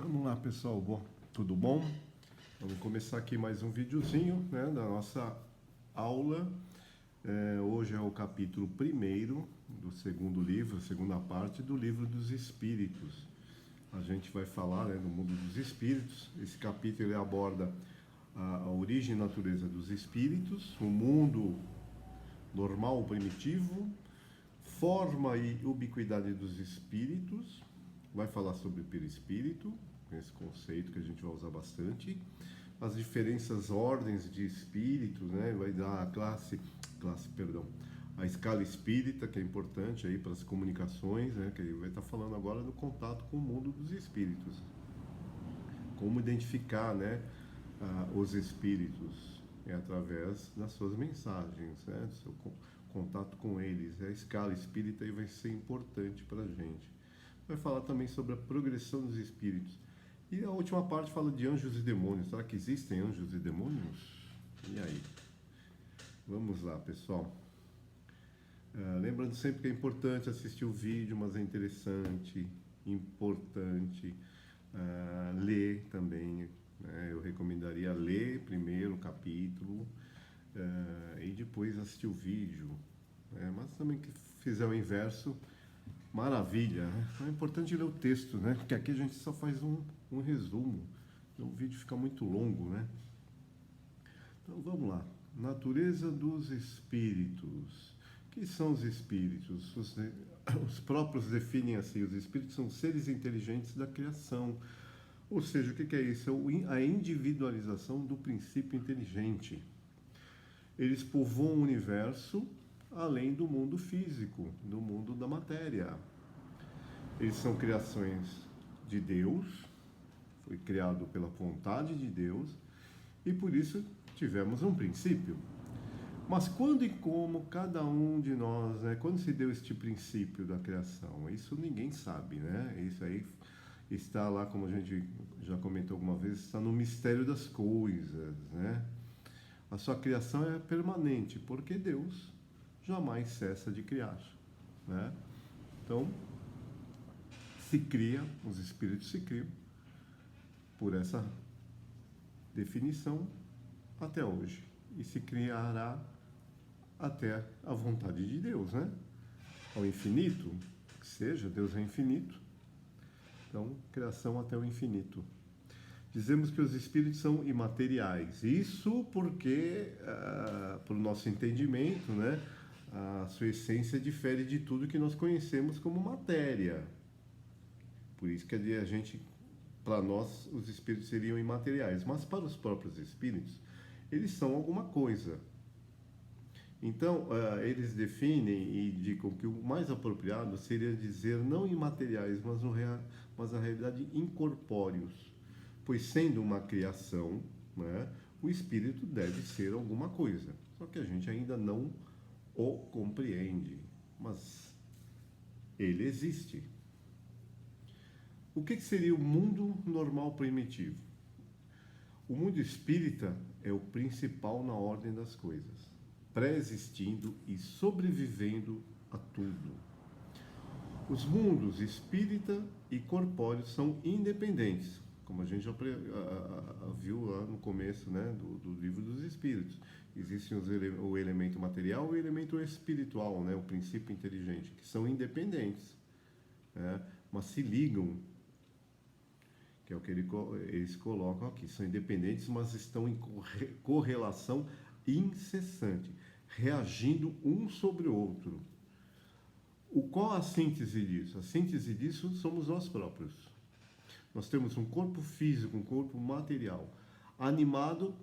Vamos lá, pessoal. Tudo bom? Vamos começar aqui mais um videozinho, né, da nossa aula. Hoje é o capítulo 1º do segundo livro, a segunda parte do livro dos Espíritos. A gente vai falar, né, do mundo dos espíritos. Esse capítulo ele aborda a origem e natureza dos espíritos, o mundo normal, primitivo, forma e ubiquidade dos espíritos. Vai falar sobre o perispírito, esse conceito que a gente vai usar bastante, as diferentes ordens de espíritos, né? Vai dar a escala espírita, que é importante aí para as comunicações, né? Que ele vai estar falando agora do contato com o mundo dos espíritos, como identificar, né, os espíritos através das suas mensagens, né? Do seu contato com eles. A escala espírita aí vai ser importante para a gente. Vai falar também sobre a progressão dos espíritos. E a última parte fala de anjos e demônios. Será que existem anjos e demônios? E aí? Vamos lá, pessoal. Lembrando sempre que é importante assistir o vídeo, mas é importante ler também, né? Eu recomendaria ler primeiro o capítulo e depois assistir o vídeo. Mas também que fizer o inverso, maravilha, né? É importante ler o texto, né? Porque aqui a gente só faz um resumo, então o vídeo fica muito longo, né? Então vamos lá. Natureza dos espíritos. O que são os espíritos? Os próprios definem assim: os espíritos são seres inteligentes da criação. Ou seja, o que é isso? É a individualização do princípio inteligente. Eles povoam o universo além do mundo físico, do mundo da matéria. Eles são criações de Deus, foi criado pela vontade de Deus, e por isso tivemos um princípio. Mas quando e como cada um de nós, né, quando se deu este princípio da criação? Isso ninguém sabe, né? Isso aí está lá, como a gente já comentou alguma vez, está no mistério das coisas, né? A sua criação é permanente, porque Deus jamais cessa de criar, né? Então, se cria, os espíritos se criam por essa definição até hoje, e se criará até a vontade de Deus, né? Ao infinito, que seja, Deus é infinito, então, criação até o infinito. Dizemos que os espíritos são imateriais, isso porque, para o nosso entendimento, né, a sua essência difere de tudo que nós conhecemos como matéria. Por isso que a gente, para nós, os espíritos seriam imateriais. Mas para os próprios espíritos, eles são alguma coisa. Então, eles definem e indicam que o mais apropriado seria dizer não imateriais, mas na realidade incorpóreos. Pois sendo uma criação, né, o espírito deve ser alguma coisa. Só que a gente ainda não o compreende. Mas ele existe. O que seria o mundo normal primitivo? O mundo espírita é o principal na ordem das coisas, pré-existindo e sobrevivendo a tudo. Os mundos espírita e corpóreo são independentes, como a gente já viu lá no começo, né, do livro dos espíritos. Existe o elemento material e o elemento espiritual, né, o princípio inteligente, que são independentes, né, mas se ligam, que é o que eles colocam aqui. São independentes, mas estão em correlação incessante, reagindo um sobre o outro. Qual a síntese disso? A síntese disso somos nós próprios. Nós temos um corpo físico, um corpo material, animado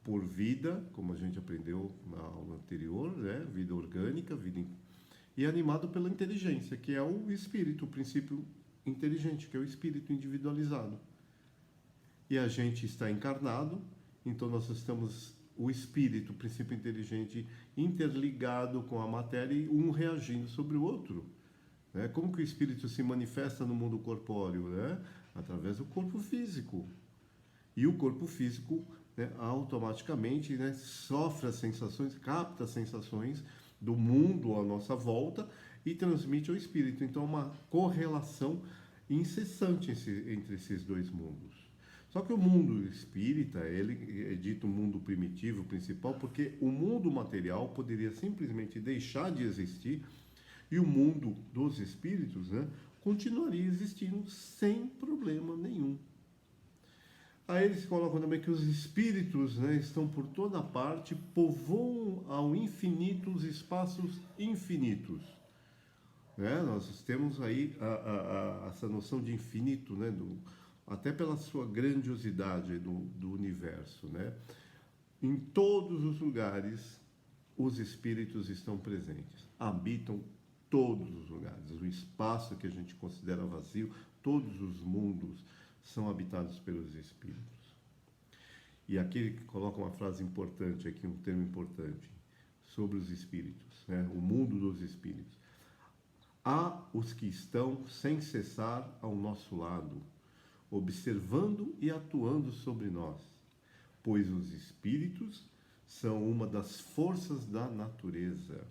por vida, como a gente aprendeu na aula anterior, né? Vida orgânica, e animado pela inteligência, que é o espírito, o princípio inteligente, que é o espírito individualizado. E a gente está encarnado, então nós estamos, o espírito, o princípio inteligente, interligado com a matéria e um reagindo sobre o outro. Né? Como que o espírito se manifesta no mundo corpóreo? Né? Através do corpo físico. E o corpo físico, né, automaticamente, né, sofre as sensações, capta as sensações do mundo à nossa volta e transmite ao espírito. Então, uma correlação incessante entre esses dois mundos. Só que o mundo espírita, ele é dito mundo primitivo, principal, porque o mundo material poderia simplesmente deixar de existir e o mundo dos espíritos, né, continuaria existindo sem problema nenhum. Aí eles colocam também que os espíritos, né, estão por toda parte, povoam ao infinito os espaços infinitos. Né? Nós temos aí essa noção de infinito, né, até pela sua grandiosidade do universo. Né? Em todos os lugares, os espíritos estão presentes, habitam todos os lugares. O espaço que a gente considera vazio, todos os mundos são habitados pelos espíritos. E aqui ele coloca uma frase importante aqui, um termo importante, sobre os espíritos, né? O mundo dos espíritos. Há os que estão sem cessar ao nosso lado, observando e atuando sobre nós, pois os espíritos são uma das forças da natureza.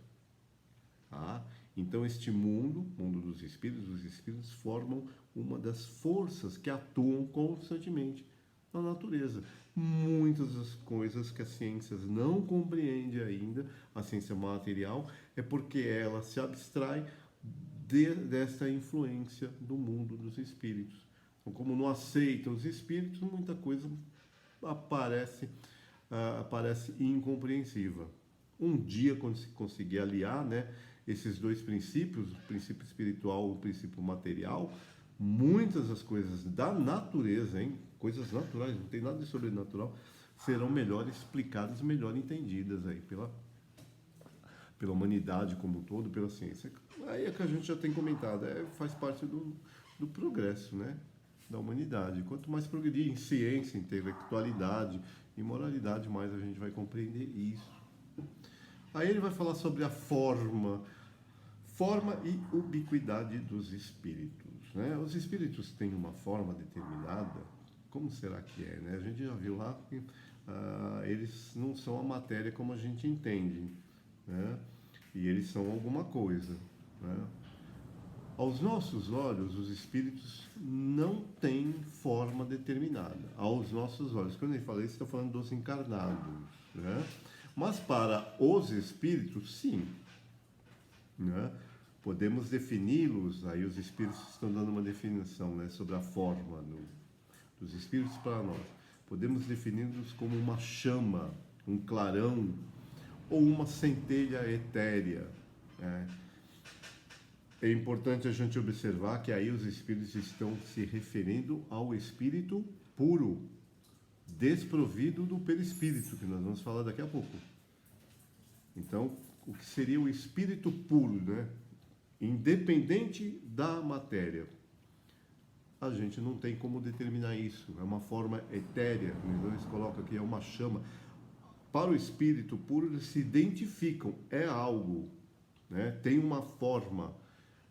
Tá? Então, este mundo dos espíritos, os espíritos formam uma das forças que atuam constantemente na natureza. Muitas das coisas que as ciências não compreendem ainda, a ciência material, é porque ela se abstrai dessa influência do mundo dos espíritos. Então, como não aceitam os espíritos, muita coisa aparece incompreensiva. Um dia, quando se conseguir aliar, né, esses dois princípios, o princípio espiritual e o princípio material, muitas das coisas da natureza, coisas naturais, não tem nada de sobrenatural, serão melhor explicadas, melhor entendidas aí pela humanidade como um todo, pela ciência. Aí é que a gente já tem comentado, faz parte do progresso, né, da humanidade. Quanto mais progredir em ciência, intelectualidade e moralidade, mais a gente vai compreender isso. Aí ele vai falar sobre a forma e ubiquidade dos espíritos. Né? Os espíritos têm uma forma determinada. Como será que é? Né? A gente já viu lá que eles não são a matéria como a gente entende. Né? E eles são alguma coisa. Né? Aos nossos olhos, os espíritos não têm forma determinada. Aos nossos olhos. Quando ele fala isso, está falando dos encarnados. Né? Mas para os espíritos, sim. Né? Podemos defini-los, aí os espíritos estão dando uma definição, né, sobre a forma dos espíritos para nós. Podemos defini-los como uma chama, um clarão ou uma centelha etérea. Né? É importante a gente observar que aí os espíritos estão se referindo ao espírito puro, desprovido do perispírito, que nós vamos falar daqui a pouco. Então, o que seria o espírito puro, né? Independente da matéria. A gente não tem como determinar isso. É uma forma etérea. Então, eles colocam aqui, é uma chama. Para o espírito puro, eles se identificam. É algo. Né? Tem uma forma.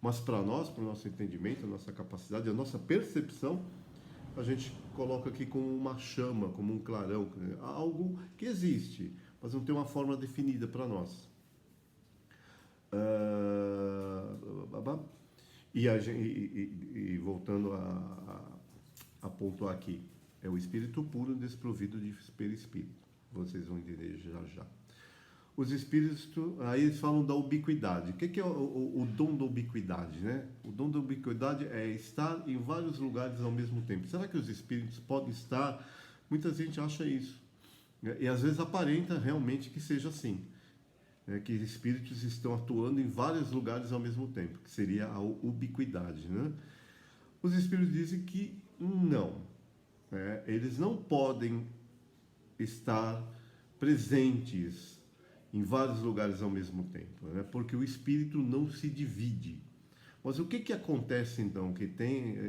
Mas para nós, para o nosso entendimento, a nossa capacidade, a nossa percepção, a gente coloca aqui como uma chama, como um clarão. Algo que existe, mas não tem uma forma definida para nós. E voltando a pontuar aqui, é o espírito puro desprovido de perispírito. Vocês vão entender já. Os espíritos, aí eles falam da ubiquidade. O que é o dom da ubiquidade, né? O dom da ubiquidade é estar em vários lugares ao mesmo tempo. Será que os espíritos podem estar? Muita gente acha isso. E às vezes aparenta realmente que seja assim. Que espíritos estão atuando em vários lugares ao mesmo tempo, que seria a ubiquidade. Né? Os espíritos dizem que não. Eles não podem estar presentes em vários lugares ao mesmo tempo, né? Porque o espírito não se divide. Mas o que acontece então que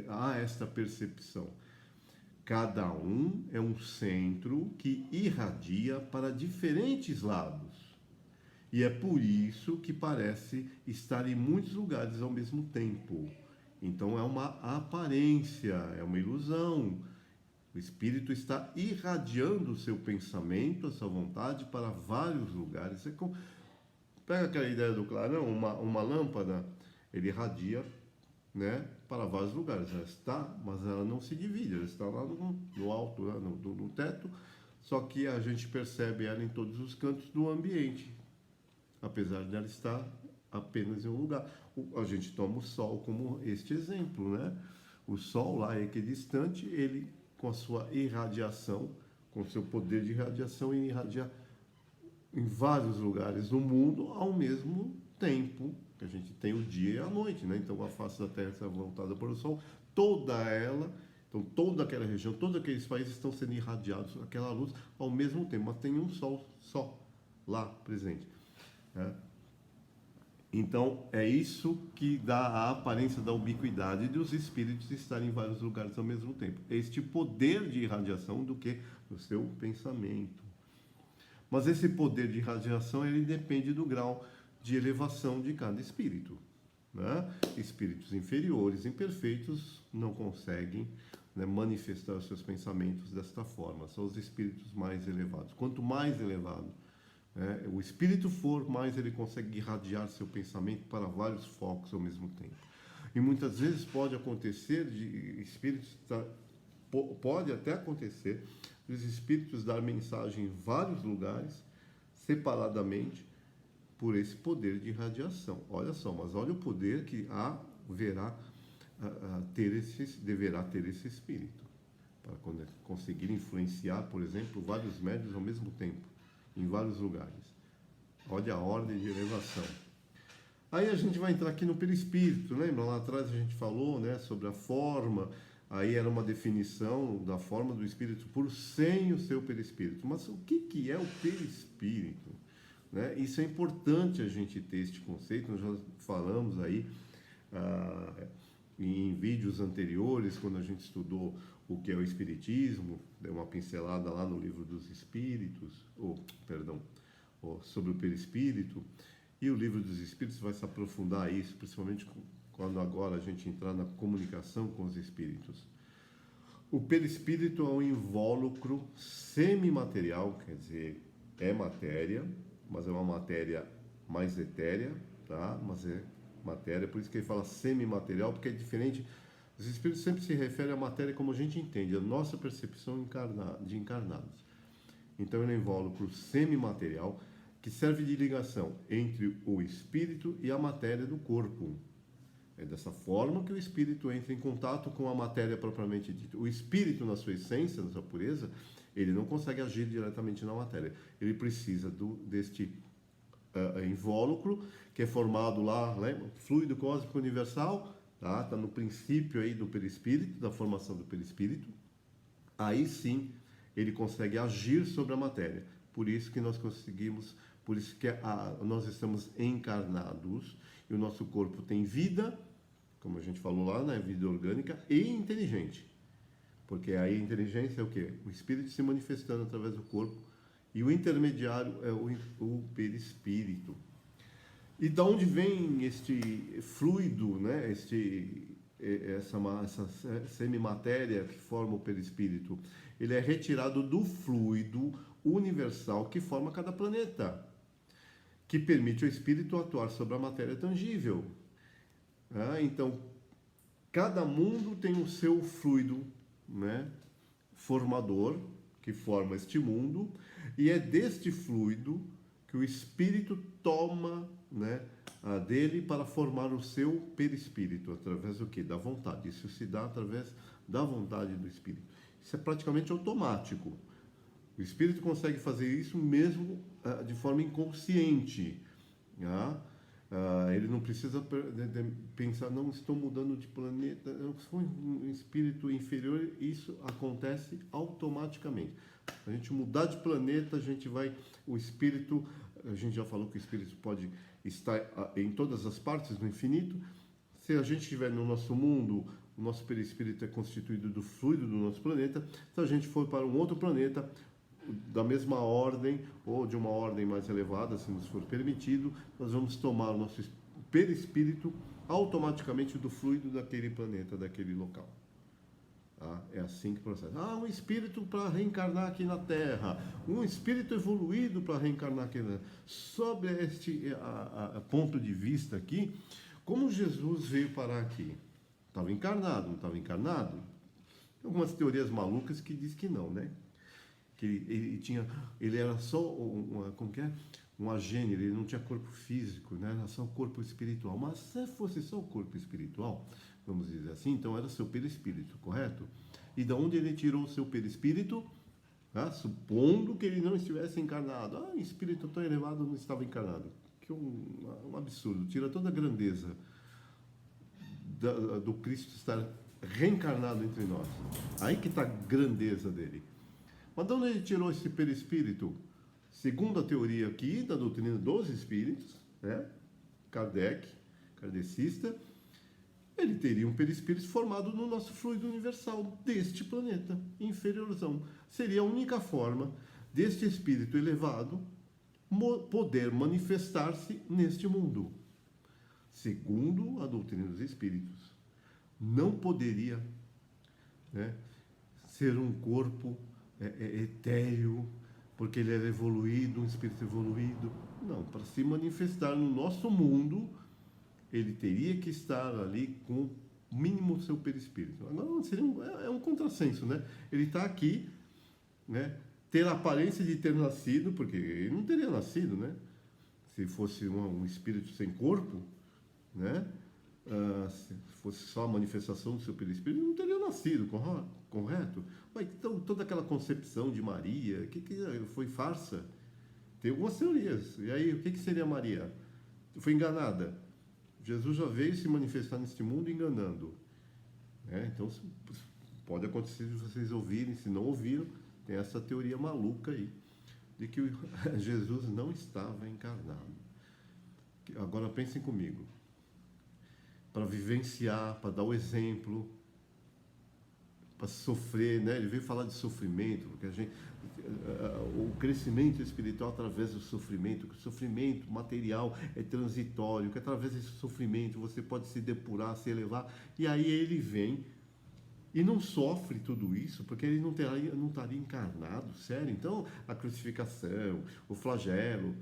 há esta percepção? Cada um é um centro que irradia para diferentes lados. E é por isso que parece estar em muitos lugares ao mesmo tempo. Então é uma aparência, é uma ilusão. O espírito está irradiando o seu pensamento, a sua vontade para vários lugares. Pega aquela ideia do clarão, uma lâmpada, ele irradia, né, para vários lugares. Ela está, mas ela não se divide, ela está lá no alto, lá no teto, só que a gente percebe ela em todos os cantos do ambiente, apesar de ela estar apenas em um lugar. A gente toma o Sol como este exemplo, né? O Sol lá equidistante, ele com a sua irradiação, com o seu poder de irradiação, ele irradia em vários lugares do mundo ao mesmo tempo, que a gente tem o dia e a noite, né? Então a face da Terra está voltada para o Sol, toda ela, então toda aquela região, todos aqueles países estão sendo irradiados aquela luz ao mesmo tempo, mas tem um Sol só lá presente, né? Então é isso que dá a aparência da ubiquidade dos espíritos estarem em vários lugares ao mesmo tempo. Este poder de irradiação do que do seu pensamento. Mas esse poder de irradiação, ele depende do grau de elevação de cada espírito, né? Espíritos inferiores, imperfeitos, não conseguem, né, manifestar os seus pensamentos desta forma. São os espíritos mais elevados. Quanto mais elevado, né, o espírito for, mais ele consegue irradiar seu pensamento para vários focos ao mesmo tempo. E muitas vezes pode acontecer de espíritos... Pode até acontecer os espíritos dar mensagem em vários lugares, separadamente, por esse poder de irradiação. Olha só, mas olha o poder que deverá ter esse espírito, para conseguir influenciar, por exemplo, vários médiuns ao mesmo tempo, em vários lugares. Olha a ordem de elevação. Aí a gente vai entrar aqui no perispírito, lembra? Lá atrás a gente falou, né, sobre a forma. Aí era uma definição da forma do espírito por sem o seu perispírito. Mas o que é o perispírito? Né? Isso é importante a gente ter este conceito. Nós já falamos aí em vídeos anteriores, quando a gente estudou o que é o espiritismo, deu uma pincelada lá no livro dos espíritos, sobre o perispírito. E o livro dos espíritos vai se aprofundar a isso, principalmente quando agora a gente entrar na comunicação com os espíritos. O perispírito é um invólucro semimaterial, quer dizer, é matéria, mas é uma matéria mais etérea, tá? Mas é matéria, por isso que ele fala semimaterial, porque é diferente. Os espíritos sempre se referem à matéria como a gente entende, a nossa percepção de encarnados. Então ele é um invólucro semimaterial que serve de ligação entre o espírito e a matéria do corpo. É dessa forma que o espírito entra em contato com a matéria propriamente dita. O espírito, na sua essência, na sua pureza, ele não consegue agir diretamente na matéria. Ele precisa deste invólucro, que é formado lá, lembra? Fluido cósmico universal, tá? Tá no princípio aí do perispírito, da formação do perispírito. Aí sim, ele consegue agir sobre a matéria. Por isso que nós conseguimos, por isso que nós estamos encarnados e o nosso corpo tem vida, como a gente falou lá, né? Vida orgânica e inteligente. Porque aí a inteligência é o quê? O espírito se manifestando através do corpo e o intermediário é o perispírito. E de onde vem este fluido, né? Essa semimatéria que forma o perispírito? Ele é retirado do fluido universal que forma cada planeta, que permite ao espírito atuar sobre a matéria tangível. Então, cada mundo tem o seu fluido, né, formador, que forma este mundo, e é deste fluido que o espírito toma, né, dele para formar o seu perispírito, através do quê? Da vontade. Isso se dá através da vontade do espírito. Isso é praticamente automático. O espírito consegue fazer isso mesmo de forma inconsciente. Ele não precisa pensar, não, estou mudando de planeta, eu sou um espírito inferior, isso acontece automaticamente. A gente mudar de planeta, o espírito, a gente já falou que o espírito pode estar em todas as partes do infinito. Se a gente estiver no nosso mundo, o nosso perispírito é constituído do fluido do nosso planeta. Se a gente for para um outro planeta, da mesma ordem ou de uma ordem mais elevada, se nos for permitido, nós vamos tomar o nosso perispírito automaticamente do fluido daquele planeta, daquele local. É assim que processa. Um espírito para reencarnar aqui na Terra, um espírito evoluído para reencarnar aqui na Terra. Sob este ponto de vista aqui, como Jesus veio parar aqui? Estava encarnado, não estava encarnado? Tem algumas teorias malucas que diz que não, né? Que ele era só como que é? Um agênero, ele não tinha corpo físico, né? Era só o corpo espiritual. Mas se fosse só o corpo espiritual, vamos dizer assim, então era seu perispírito, correto? E de onde ele tirou o seu perispírito? Ah, supondo que ele não estivesse encarnado. Ah, espírito tão elevado não estava encarnado. Que um absurdo. Tira toda a grandeza do Cristo estar reencarnado entre nós. Aí que está a grandeza dele. Mas de onde ele tirou esse perispírito? Segundo a teoria aqui da doutrina dos espíritos, né? Kardecista, ele teria um perispírito formado no nosso fluido universal deste planeta, inferiorzão. Seria a única forma deste espírito elevado poder manifestar-se neste mundo. Segundo a doutrina dos espíritos, não poderia, né, ser um corpo etéreo, porque ele era evoluído, um espírito evoluído. Não, para se manifestar no nosso mundo, ele teria que estar ali com o mínimo do seu perispírito. Agora, seria um contrassenso, né? Ele está aqui, né, ter a aparência de ter nascido, porque ele não teria nascido, né? Se fosse um espírito sem corpo, né? Se fosse só a manifestação do seu perispírito, ele não teria nascido, correto? Mas, então, toda aquela concepção de Maria, que foi farsa? Tem algumas teorias. E aí, o que seria Maria? Foi enganada. Jesus já veio se manifestar neste mundo enganando. Então, pode acontecer de vocês ouvirem, se não ouviram, tem essa teoria maluca aí, de que Jesus não estava encarnado. Agora pensem comigo. Para vivenciar, para dar o exemplo, para sofrer, né? Ele veio falar de sofrimento, porque o crescimento espiritual através do sofrimento, que o sofrimento material é transitório, que através desse sofrimento você pode se depurar, se elevar, e aí ele vem e não sofre tudo isso, porque ele não estaria encarnado, sério. Então, a crucificação, o flagelo,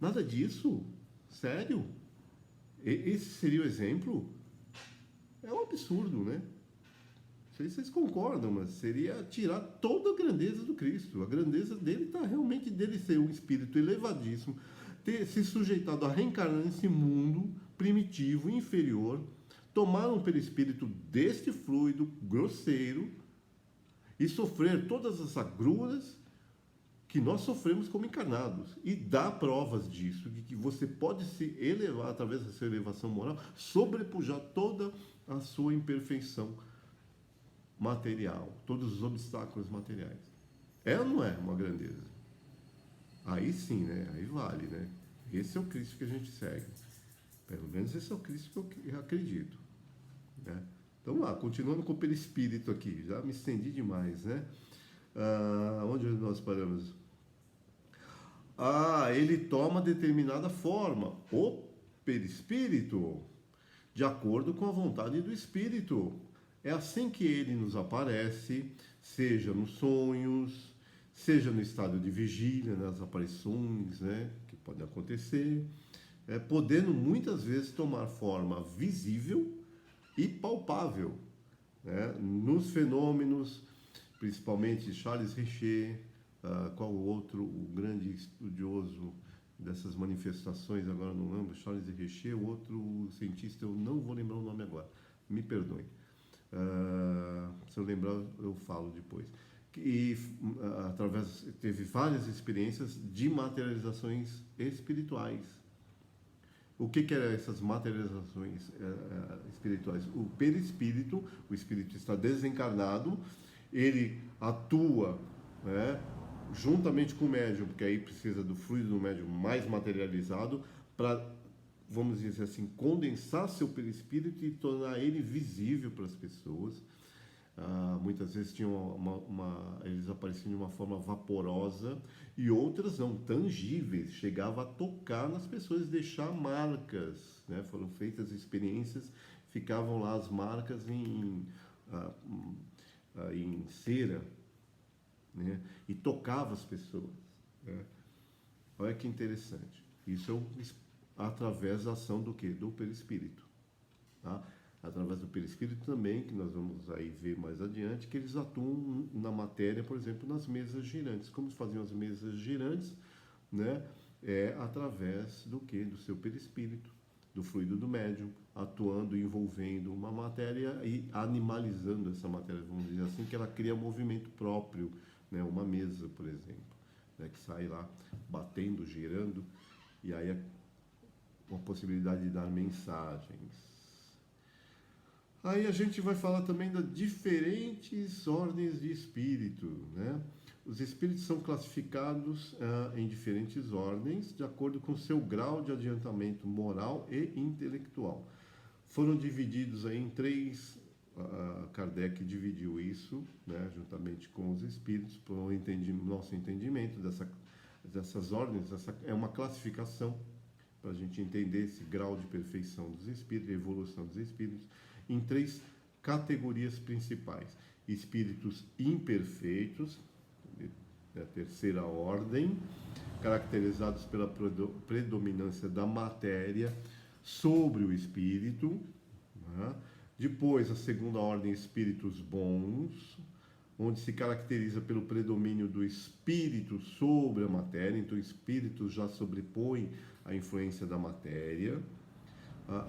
nada disso, sério. Esse seria o exemplo? É um absurdo, né? Não sei se vocês concordam, mas seria tirar toda a grandeza do Cristo. A grandeza dele está realmente dele ser um espírito elevadíssimo, ter se sujeitado a reencarnar nesse mundo primitivo, inferior, tomar um perispírito deste fluido grosseiro e sofrer todas as agruras que nós sofremos como encarnados, e dá provas disso, de que você pode se elevar através da sua elevação moral, sobrepujar toda a sua imperfeição material, todos os obstáculos materiais. É ou não é uma grandeza? Aí sim, né? Aí vale, né? Esse é o Cristo que a gente segue. Pelo menos esse é o Cristo que eu acredito, né? Então lá, continuando com o perispírito aqui, já me estendi demais, né? Onde nós paramos? Ele toma determinada forma, o perispírito, de acordo com a vontade do espírito. É assim que ele nos aparece, seja nos sonhos, seja no estado de vigília, nas aparições, né, que podem acontecer, podendo muitas vezes tomar forma visível e palpável, né, nos fenômenos, principalmente Charles Richer, qual o outro, o grande estudioso dessas manifestações, agora não lembro, Charles Richer, o outro cientista, eu não vou lembrar o nome agora, me perdoem. Se eu lembrar, eu falo depois. E teve várias experiências de materializações espirituais. O que eram essas materializações espirituais? O perispírito, o espírito está desencarnado, ele atua, né, juntamente com o médium, porque aí precisa do fluido do médium mais materializado para, vamos dizer assim, condensar seu perispírito e tornar ele visível para as pessoas. Muitas vezes eles apareciam de uma forma vaporosa e outras não, tangíveis, chegava a tocar nas pessoas, deixar marcas, né? Foram feitas experiências, ficavam lá as marcas em cera, né? E tocava as pessoas, né? Olha que interessante. Isso é através da ação do quê? Do perispírito, tá? através do perispírito também, que nós vamos aí ver mais adiante, que eles atuam na matéria, por exemplo, nas mesas girantes. Como faziam as mesas girantes, né? Através do que? Do seu perispírito, do fluido do médium, atuando, envolvendo uma matéria e animalizando essa matéria, vamos dizer assim, que ela cria movimento próprio, né? Uma mesa, por exemplo, né? Que sai lá batendo, girando, e aí uma possibilidade de dar mensagens. Aí a gente vai falar também das diferentes ordens de espírito, né? Os espíritos são classificados em diferentes ordens, de acordo com seu grau de adiantamento moral e intelectual. Foram divididos aí em três, Kardec dividiu isso, né, juntamente com os espíritos, para o nosso entendimento dessas ordens. Essa é uma classificação para a gente entender esse grau de perfeição dos espíritos, a evolução dos espíritos, em três categorias principais: espíritos imperfeitos, a terceira ordem, caracterizados pela predominância da matéria sobre o espírito, né? Depois, a segunda ordem, espíritos bons, onde se caracteriza pelo predomínio do espírito sobre a matéria. Então, o espírito já sobrepõe a influência da matéria,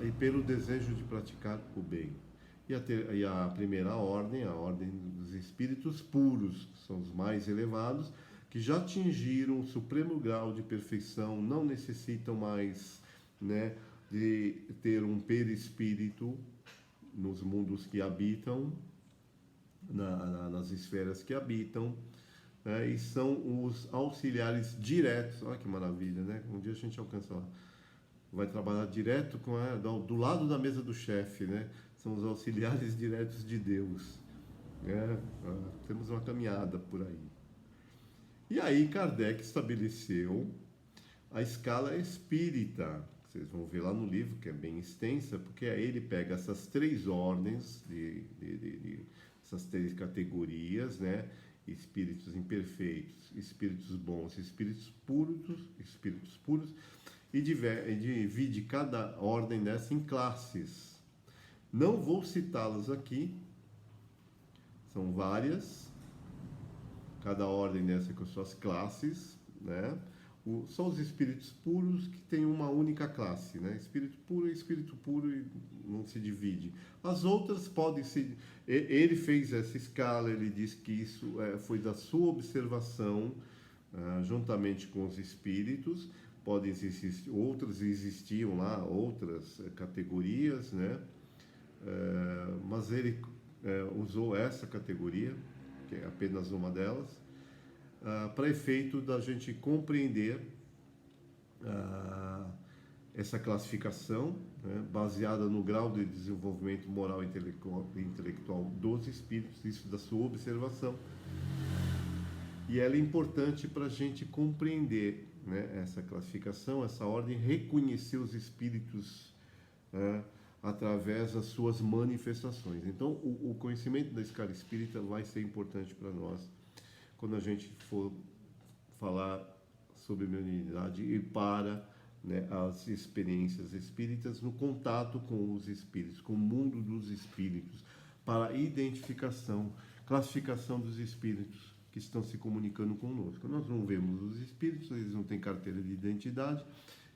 e pelo desejo de praticar o bem. E a primeira ordem, a ordem dos espíritos puros, que são os mais elevados, que já atingiram o supremo grau de perfeição, não necessitam mais, né, de ter um perispírito nos mundos que habitam, nas esferas que habitam, né, e são os auxiliares diretos. Olha que maravilha, né? Um dia a gente alcança lá. Vai trabalhar direto do lado da mesa do chefe, né? São os auxiliares diretos de Deus, né? Temos uma caminhada por aí. E aí Kardec estabeleceu a escala espírita. Vocês vão ver lá no livro, que é bem extensa, porque aí ele pega essas três ordens, essas três categorias, né? Espíritos imperfeitos, espíritos bons, espíritos puros, e divide cada ordem dessa em classes. Não vou citá-las aqui, são várias, cada ordem dessa com suas classes, né? Só os espíritos puros que têm uma única classe, né? Espírito puro e não se divide. As outras podem se... Ele fez essa escala, ele diz que isso foi da sua observação, juntamente com os espíritos. Podem existir outras, existiam lá outras categorias, né? Mas ele usou essa categoria, que é apenas uma delas, para efeito da gente compreender essa classificação, né, baseada no grau de desenvolvimento moral e intelectual dos espíritos, isso da sua observação. E ela é importante para a gente compreender, né, essa classificação, essa ordem, reconhecer os espíritos através das suas manifestações. Então, o conhecimento da escala espírita vai ser importante para nós quando a gente for falar sobre mediunidade e para, né, as experiências espíritas, no contato com os espíritos, com o mundo dos espíritos, para a identificação, classificação dos espíritos que estão se comunicando conosco. Nós não vemos os espíritos, eles não têm carteira de identidade,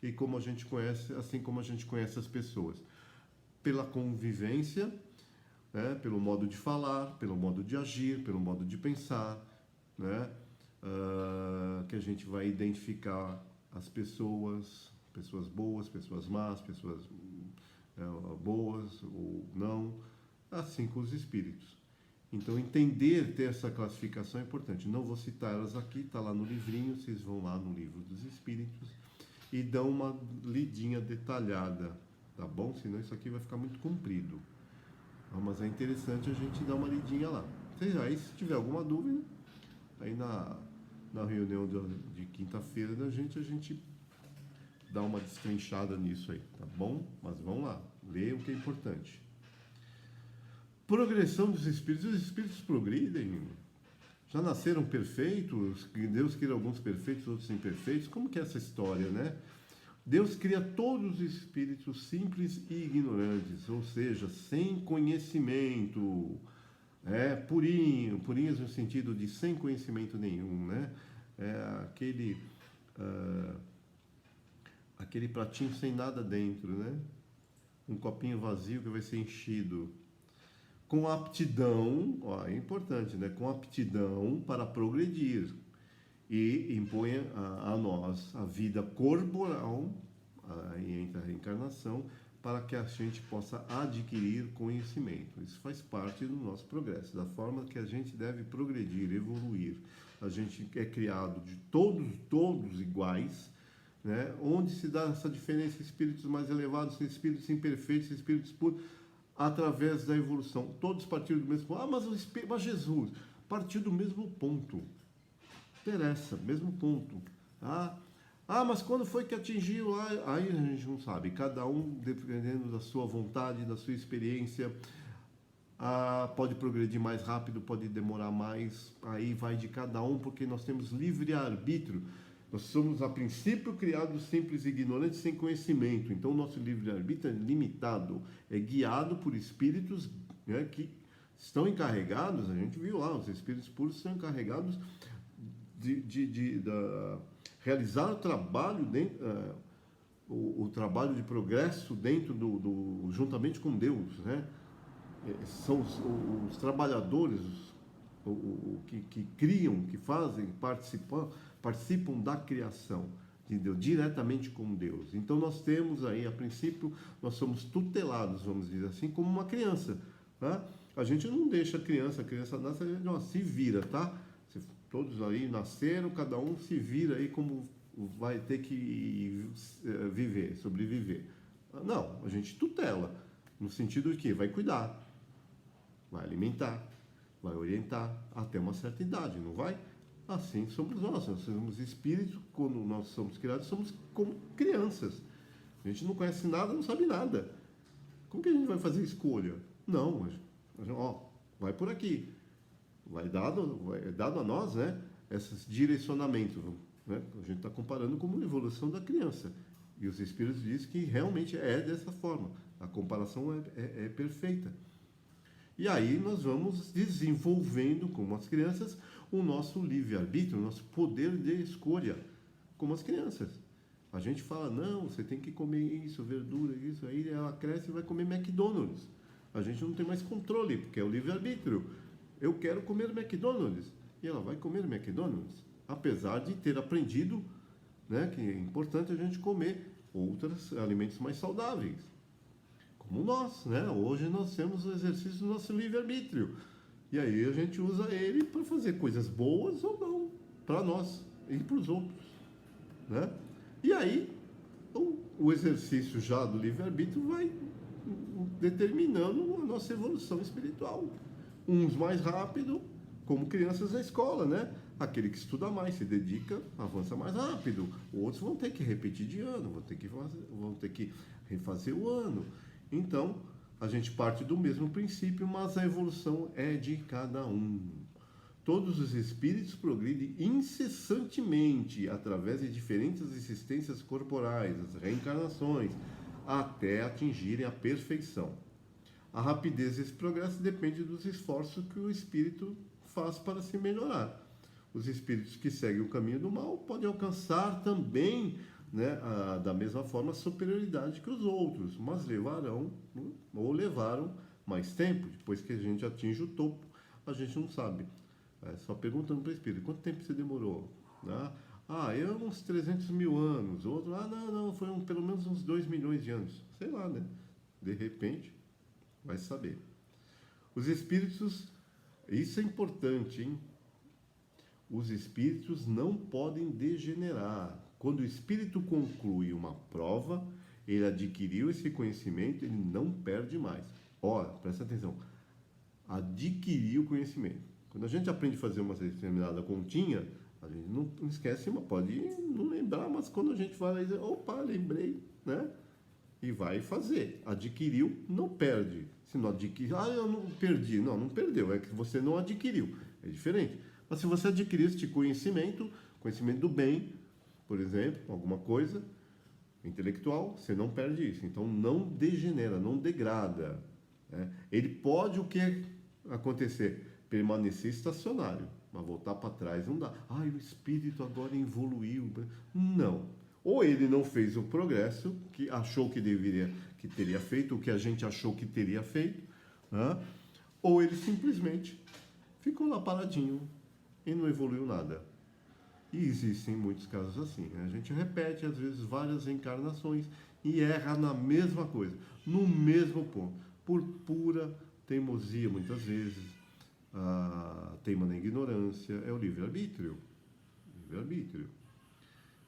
e como a gente conhece, assim como a gente conhece as pessoas, pela convivência, né, pelo modo de falar, pelo modo de agir, pelo modo de pensar, né, que a gente vai identificar as pessoas boas, pessoas más, pessoas boas ou não, assim com os espíritos. Então, ter essa classificação é importante. Não vou citar elas aqui, está lá no livrinho, vocês vão lá no livro dos espíritos e dão uma lidinha detalhada, tá bom? Senão isso aqui vai ficar muito comprido. Mas é interessante a gente dar uma lidinha lá. Aí, se tiver alguma dúvida, aí na reunião de quinta-feira da gente, a gente dá uma destrinchada nisso aí, tá bom? Mas vamos lá, ler o que é importante. Progressão dos espíritos. Os espíritos progridem, já nasceram perfeitos, Deus queira alguns perfeitos, outros imperfeitos. Como que é essa história, né? Deus cria todos os espíritos simples e ignorantes, ou seja, sem conhecimento, purinhos no sentido de sem conhecimento nenhum, né? Aquele, ah, aquele pratinho sem nada dentro, né? Um copinho vazio que vai ser enchido. Com aptidão, ó, é importante, né? Com aptidão para progredir e impõe a nós a vida corporal entre a reencarnação para que a gente possa adquirir conhecimento. Isso faz parte do nosso progresso, da forma que a gente deve progredir, evoluir. A gente é criado de todos iguais, né? Onde se dá essa diferença, espíritos mais elevados, espíritos imperfeitos, espíritos puros, através da evolução. Todos partiram do mesmo ponto. Mas Jesus partiu do mesmo ponto. Interessa, mesmo ponto. Mas quando foi que atingiu lá? Aí a gente não sabe. Cada um, dependendo da sua vontade, da sua experiência, pode progredir mais rápido, pode demorar mais. Aí vai de cada um, porque nós temos livre-arbítrio. Nós somos, a princípio, criados simples e ignorantes, sem conhecimento. Então, o nosso livre-arbítrio é limitado. É guiado por espíritos, né, que estão encarregados, a gente viu lá, os espíritos puros são encarregados de realizar o trabalho, o trabalho de progresso dentro juntamente com Deus, né? São os trabalhadores que criam, que fazem, participam da criação, entendeu? Diretamente com Deus. Então nós temos aí, a princípio, nós somos tutelados, vamos dizer assim, como uma criança, tá? A gente não deixa a criança nasce, a gente se vira, tá? Todos aí nasceram, cada um se vira aí como vai ter que viver, sobreviver. Não, a gente tutela, no sentido de que vai cuidar, vai alimentar, vai orientar até uma certa idade, não vai? Assim somos nós somos espíritos, quando nós somos criados, somos como crianças. A gente não conhece nada, não sabe nada. Como que a gente vai fazer escolha? Não, vai por aqui. É dado a nós, né, esses direcionamentos, né? A gente está comparando como uma evolução da criança. E os espíritos dizem que realmente é dessa forma. A comparação é perfeita. E aí nós vamos desenvolvendo, como as crianças, o nosso livre-arbítrio, o nosso poder de escolha, como as crianças. A gente fala, não, você tem que comer isso, verdura, isso, aí ela cresce e vai comer McDonald's. A gente não tem mais controle, porque é o livre-arbítrio. Eu quero comer McDonald's. E ela vai comer McDonald's. Apesar de ter aprendido, né, que é importante a gente comer outros alimentos mais saudáveis. Como nós, né? Hoje nós temos o exercício do nosso livre-arbítrio. E aí a gente usa ele para fazer coisas boas ou não, para nós e para os outros, né? E aí o exercício já do livre-arbítrio vai determinando a nossa evolução espiritual. Uns mais rápido, como crianças na escola, né? Aquele que estuda mais, se dedica, avança mais rápido. Outros vão ter que repetir de ano, vão ter que refazer o ano. Então, a gente parte do mesmo princípio, mas a evolução é de cada um. Todos os espíritos progridem incessantemente através de diferentes existências corporais, as reencarnações, até atingirem a perfeição. A rapidez desse progresso depende dos esforços que o espírito faz para se melhorar. Os espíritos que seguem o caminho do mal podem alcançar também, né, da mesma forma, a superioridade que os outros, mas levaram mais tempo. Depois que a gente atinge o topo, a gente não sabe. Só perguntando para o espírito, quanto tempo você demorou? Eu uns 300 mil anos. Outro, não, foi pelo menos uns 2 milhões de anos. Sei lá, né? De repente, vai saber. Os espíritos, isso é importante, hein? Os espíritos não podem degenerar. Quando o espírito conclui uma prova, ele adquiriu esse conhecimento, ele não perde mais. Ora, presta atenção. Adquiriu conhecimento. Quando a gente aprende a fazer uma determinada continha, a gente não esquece, pode não lembrar, mas quando a gente vai lá e diz, opa, lembrei, né? E vai fazer. Adquiriu, não perde. Se não adquiriu, eu não perdi. Não perdeu, é que você não adquiriu. É diferente. Mas se você adquirir este conhecimento do bem, por exemplo, alguma coisa, intelectual, você não perde isso. Então, não degenera, não degrada. Né? Ele pode, o que acontecer? Permanecer estacionário, mas voltar para trás não dá. O espírito agora evoluiu. Não. Ou ele não fez o progresso que achou que teria feito, o que a gente achou que teria feito, né? Ou ele simplesmente ficou lá paradinho e não evoluiu nada. E existem muitos casos assim. Né? A gente repete, às vezes, várias reencarnações e erra na mesma coisa, no mesmo ponto, por pura teimosia, muitas vezes. Teima na ignorância, é o livre-arbítrio. Livre-arbítrio.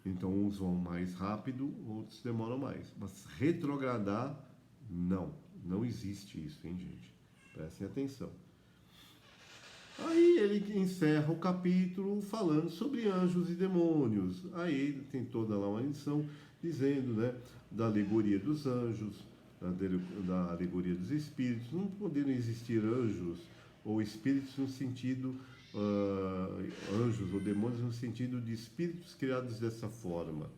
Então, uns vão mais rápido, outros demoram mais. Mas retrogradar, não. Não existe isso, hein, gente? Prestem atenção. Aí ele encerra o capítulo falando sobre anjos e demônios. Aí tem toda lá uma lição dizendo, né, da alegoria dos anjos, da alegoria dos espíritos. Não poderiam existir anjos ou espíritos no sentido, anjos ou demônios no sentido de espíritos criados dessa forma,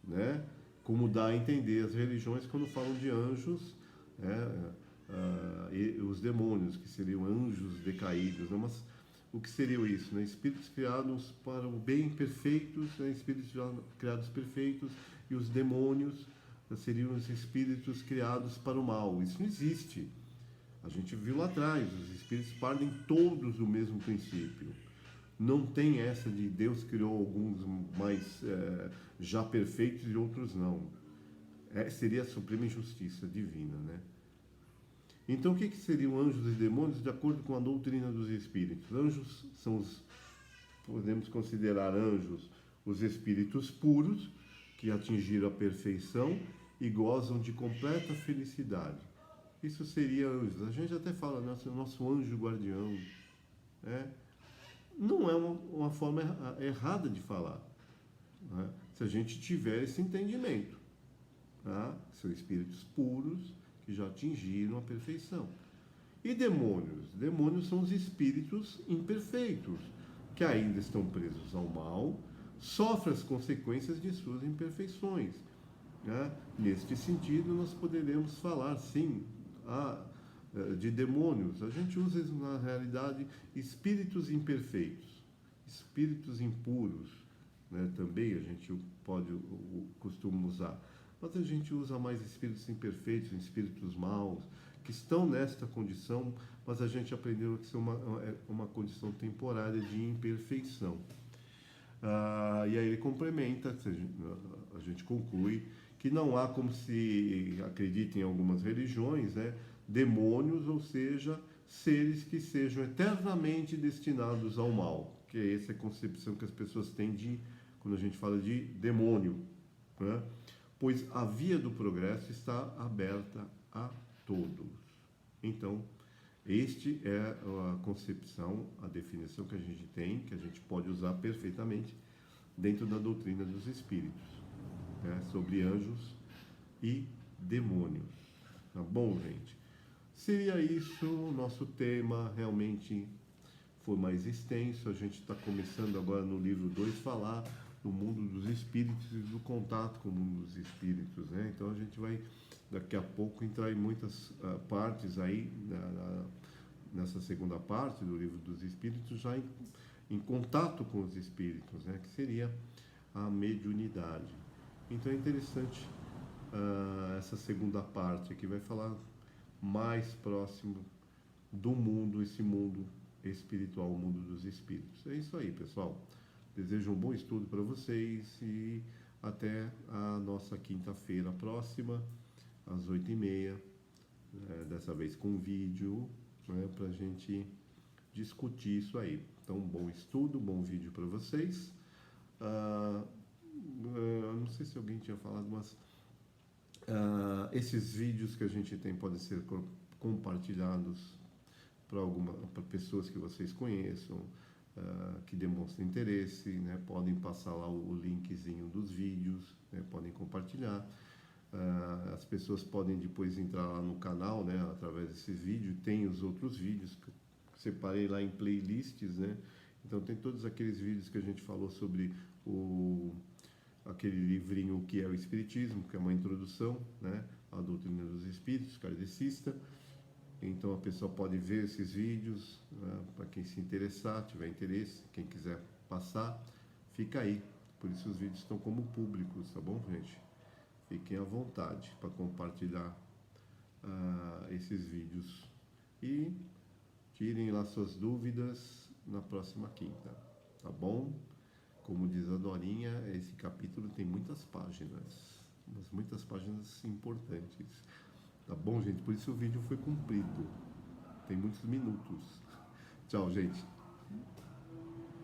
né? Como dá a entender as religiões quando falam de anjos, né? E os demônios, que seriam anjos decaídos, né? Mas o que seriam isso? Né? Espíritos criados para o bem, perfeitos, né? Espíritos criados perfeitos, e os demônios seriam os espíritos criados para o mal. Isso não existe. A gente viu lá atrás, os espíritos partem todos do mesmo princípio. Não tem essa de Deus criou alguns mais já perfeitos e outros não. Seria a suprema injustiça divina, né? Então, o que seriam anjos e demônios de acordo com a doutrina dos espíritos? Anjos podemos considerar anjos os espíritos puros, que atingiram a perfeição e gozam de completa felicidade. Isso seria anjos. A gente até fala, nosso anjo guardião. Né? Não é uma forma errada de falar. Né? Se a gente tiver esse entendimento. Tá? São espíritos puros, que já atingiram a perfeição. E demônios? Demônios são os espíritos imperfeitos, que ainda estão presos ao mal, sofrem as consequências de suas imperfeições. Né? Neste sentido, nós poderemos falar, sim, de demônios. A gente usa, na realidade, espíritos imperfeitos, espíritos impuros, né? Também a gente costuma usar. Mas a gente usa mais espíritos imperfeitos, espíritos maus, que estão nesta condição, mas a gente aprendeu que isso é uma condição temporária de imperfeição. E aí ele complementa, a gente conclui, que não há, como se acredita em algumas religiões, né, demônios, ou seja, seres que sejam eternamente destinados ao mal, que é essa concepção que as pessoas têm quando a gente fala de demônio, né? Pois a via do progresso está aberta a todos. Então, este é a concepção, a definição que a gente tem, que a gente pode usar perfeitamente dentro da doutrina dos espíritos, né, sobre anjos e demônios. Tá bom, gente? Seria isso o nosso tema. Realmente foi mais extenso. A gente está começando agora no livro 2 falar do mundo dos espíritos e do contato com o mundo dos espíritos, né? Então a gente vai daqui a pouco entrar em muitas partes aí nessa segunda parte do livro dos espíritos, já em contato com os espíritos, né? Que seria a mediunidade. Então é interessante essa segunda parte aqui, vai falar mais próximo do mundo, esse mundo espiritual, o mundo dos espíritos. É isso aí, pessoal. Desejo um bom estudo para vocês e até a nossa quinta-feira próxima, às 8h30, dessa vez com vídeo, né, para a gente discutir isso aí. Então, bom estudo, bom vídeo para vocês. Não sei se alguém tinha falado, mas esses vídeos que a gente tem podem ser compartilhados para pessoas que vocês conheçam, que demonstrem interesse, né? Podem passar lá o linkzinho dos vídeos, né? Podem compartilhar. As pessoas podem depois entrar lá no canal, né? Através desses vídeos. Tem os outros vídeos que eu separei lá em playlists, né? Então tem todos aqueles vídeos que a gente falou sobre aquele livrinho O que é o Espiritismo, que é uma introdução, né, à doutrina dos espíritos, kardecista. Então a pessoa pode ver esses vídeos, né, para quem se interessar, tiver interesse, quem quiser passar, fica aí. Por isso os vídeos estão como públicos, tá bom, gente? Fiquem à vontade para compartilhar esses vídeos. E tirem lá suas dúvidas na próxima quinta, tá bom? Como diz a Dorinha, esse capítulo tem muitas páginas, mas muitas páginas importantes. Tá bom, gente? Por isso o vídeo foi comprido. Tem muitos minutos. Tchau, gente.